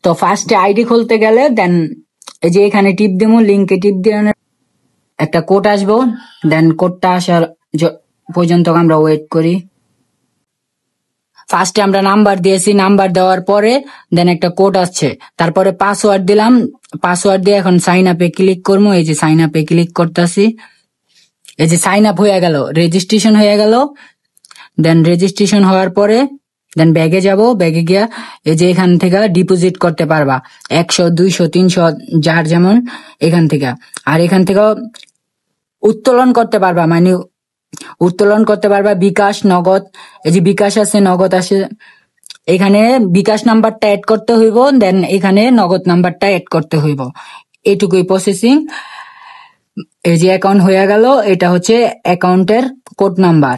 তো ফার্স্টে আইডি খুলতে গেলে দেন এই যে এখানে টিপ দেবো, লিঙ্কে টিপ দিয়ে একটা কোড আসবো, দেন কোডটা আসার পর্যন্ত আমরা ওয়েট করি। ফার্স্টে আমরা নাম্বার দিয়েছি, নাম্বার দেওয়ার পরে দেন একটা কোড আসছে, তারপরে পাসওয়ার্ড দিলাম, পাসওয়ার্ড দিয়ে এখন সাইন আপে ক্লিক করবো। এই যে সাইন আপে ক্লিক করতেছি, এই যে সাইন আপ হয়ে গেল, রেজিস্ট্রেশন হয়ে গেল। দেন রেজিস্ট্রেশন হওয়ার পরে দেন ব্যাগে যাব, ব্যাগে গিয়া এই যে এখান থেকে ডিপোজিট করতে পারবা 100, 200, 300 যার যেমন এখান থেকে। আর এখান থেকে উত্তোলন করতে পারবা, মানে উত্তোলন করতে পারবা বিকাশ, নগদ। এই যে বিকাশ আছে, নগদ আছে, এখানে বিকাশ নাম্বারটা অ্যাড করতে হইব, দেন এখানে নগদ নাম্বারটা অ্যাড করতে হইব। এটুকুই প্রসেসিং। এই যে অ্যাকাউন্ট হয়ে গেল, এটা হচ্ছে অ্যাকাউন্টের কোড নাম্বার।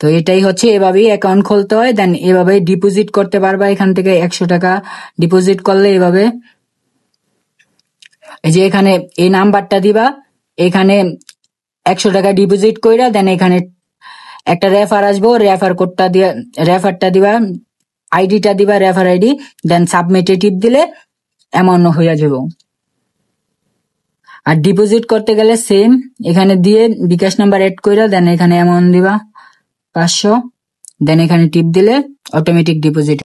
তো এটাই হচ্ছে, এভাবেই অ্যাকাউন্ট খুলতে হয়। দেন এভাবে ডিপোজিট করতে পারবা, এখান থেকে 100 টাকা ডিপোজিট করলে এভাবে। এই যে এখানে এই নাম্বারটা দিবা, এখানে 100 টাকা ডিপোজিট কইরা দেন এখানে একটা রেফার আসবো, রেফার কোডটা দিয়া রেফারটা দিবা, আইডিটা দিবা, রেফার আইডি, দেন সাবমিটে টিপ দিলে অ্যামাউন্ট হয়ে যাব। আর ডিপোজিট করতে গেলে সেম, এখানে দিয়ে বিকাশ নাম্বার এড কইরা দেন এখানে অ্যামাউন্ট দিবা 500, দেন এখানে টিপ দিলে অটোমেটিক ডিপোজিট।